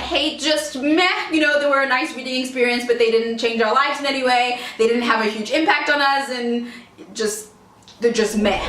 don't hate, just meh. You know, they were a nice reading experience, but they didn't change our lives in any way. They didn't have a huge impact on us, and they're just meh.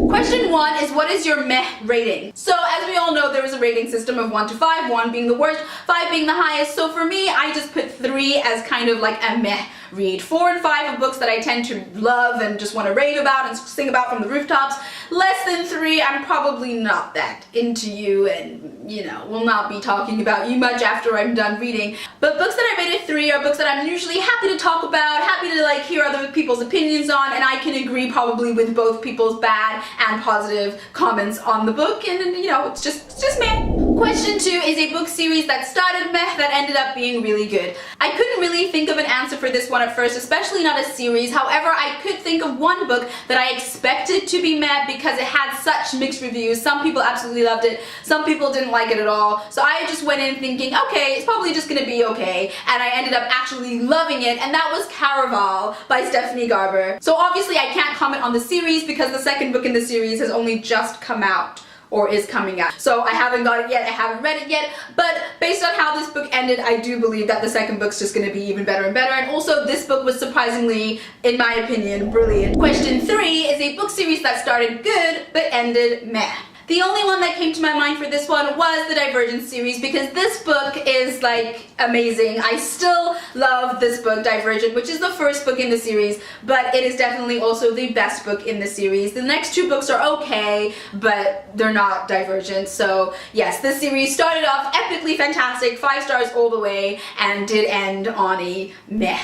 Question 1 is, what is your meh rating? So as we all know, there is a rating system of 1 to 5, 1 being the worst, 5 being the highest. So for me, I just put 3 as kind of like a meh read. 4 and 5 are books that I tend to love and just want to rave about and sing about from the rooftops. Less than 3, I'm probably not that into you and, you know, will not be talking about you much after I'm done reading. But books that I rated 3 are books that I'm usually happy to talk about, happy to like hear other people's opinions on, and I can agree probably with both people's bad and positive comments on the book, and you know, it's just meh. Question 2 is a book series that started meh that ended up being really good. I couldn't really think of an answer for this one at first, especially not a series. However, I could think of one book that I expected to be meh because it had such mixed reviews. Some people absolutely loved it, some people didn't like it at all. So I just went in thinking, okay, it's probably just gonna be okay, and I ended up actually loving it, and that was Caraval by Stephanie Garber. So obviously I can't comment on the series because the second book in the series has only just come out, or is coming out. So I haven't got it yet, I haven't read it yet, but based on how this book ended, I do believe that the second book's just gonna be even better and better, and also this book was surprisingly, in my opinion, brilliant. Question 3 is a book series that started good, but ended meh. The only one that came to my mind for this one was the Divergent series, because this book is like amazing. I still love this book, Divergent, which is the first book in the series, but it is definitely also the best book in the series. The next 2 books are okay, but they're not Divergent. So yes, this series started off epically fantastic, 5 stars all the way, and did end on a meh.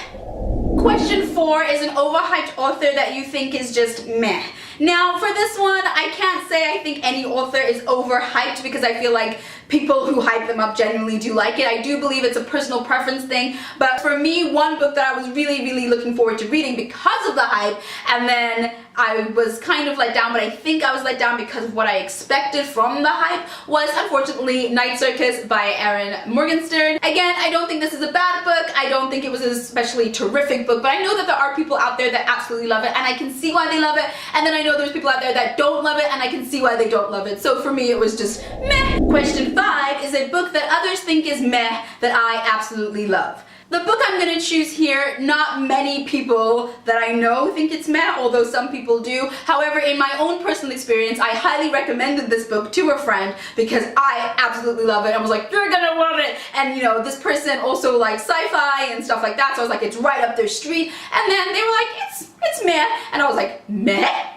Question 4 is an overhyped author that you think is just meh. Now for this one, I can't say I think any author is overhyped because I feel like people who hype them up genuinely do like it. I do believe it's a personal preference thing, but for me, one book that I was really looking forward to reading because of the hype, and then I was kind of let down, but I think I was let down because of what I expected from the hype, was unfortunately Night Circus by Erin Morgenstern. Again, I don't think this is a bad book, I don't think it was an especially terrific book, but I know that there are people out there that absolutely love it, and I can see why they love it, and then I know there's people out there that don't love it, and I can see why they don't love it. So for me, it was just meh. Question 5 is a book that others think is meh that I absolutely love. The book I'm going to choose here, not many people that I know think it's meh, although some people do. However, in my own personal experience, I highly recommended this book to a friend because I absolutely love it. I was like, you're gonna love it! And you know, this person also likes sci-fi and stuff like that, so I was like, it's right up their street. And then they were like, it's meh. And I was like, meh?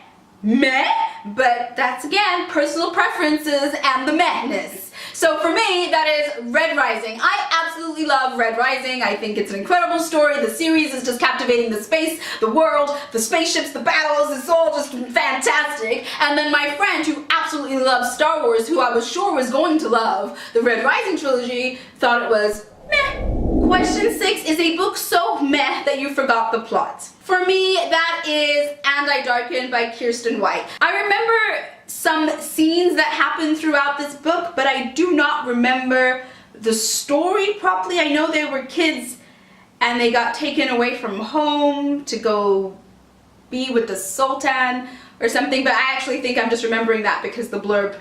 Meh? But that's again, personal preferences and the mehness. So for me, that is Red Rising. I absolutely love Red Rising. I think it's an incredible story. The series is just captivating. The space, the world, the spaceships, the battles, it's all just fantastic. And then my friend who absolutely loves Star Wars, who I was sure was going to love the Red Rising trilogy, thought it was meh. Question 6 is a book so meh that you forgot the plot. For me, that is And I Darken by Kiersten White. I remember some scenes that happened throughout this book, but I do not remember the story properly. I know they were kids and they got taken away from home to go be with the Sultan or something, but I actually think I'm just remembering that because the blurb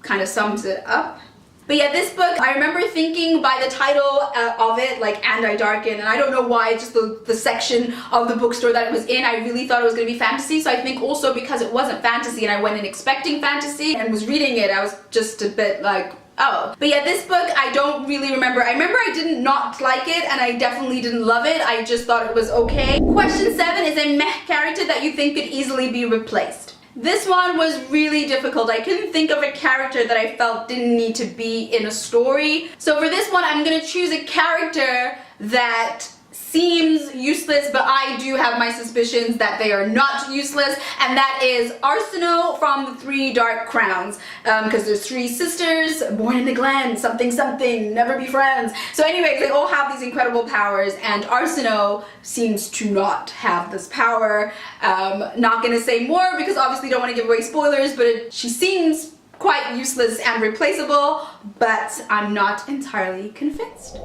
kind of sums it up. But yeah, this book, I remember thinking by the title of it, like And I Darken, and I don't know why, just the section of the bookstore that it was in, I really thought it was going to be fantasy, so I think also because it wasn't fantasy and I went in expecting fantasy and was reading it, I was just a bit like, oh. But yeah, this book, I don't really remember. I remember I did not like it, and I definitely didn't love it. I just thought it was okay. Question 7 is a meh character that you think could easily be replaced. This one was really difficult. I couldn't think of a character that I felt didn't need to be in a story. So for this one, I'm gonna choose a character that seems useless, but I do have my suspicions that they are not useless, and that is Arsinoe from the 3 Dark Crowns, because there's 3 sisters born in the Glen, something something, never be friends. So anyways, they all have these incredible powers, and Arsinoe seems to not have this power. Not gonna say more because obviously don't want to give away spoilers, but she seems quite useless and replaceable, but I'm not entirely convinced.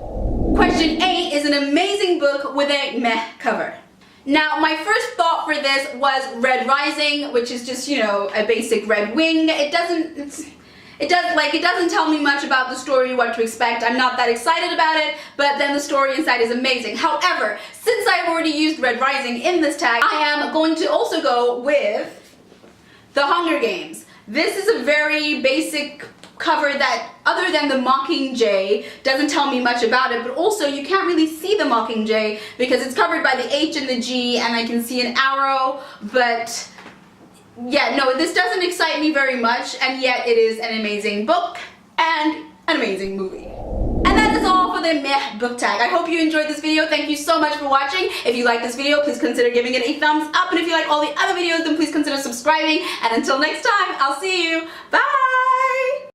Question 8 is an amazing book with a meh cover. Now, my first thought for this was Red Rising, which is just, you know, a basic red wing. it doesn't tell me much about the story, what to expect. I'm not that excited about it, but then the story inside is amazing. However, since I've already used Red Rising in this tag, I am going to also go with The Hunger Games. This is a very basic cover that, other than the Mockingjay, doesn't tell me much about it, but also you can't really see the Mockingjay because it's covered by the H and the G, and I can see an arrow, but yeah, no, this doesn't excite me very much, and yet it is an amazing book and an amazing movie. And that is all for the meh book tag. I hope you enjoyed this video. Thank you so much for watching. If you like this video, please consider giving it a thumbs up, and if you like all the other videos, then please consider subscribing, and until next time, I'll see you. Bye!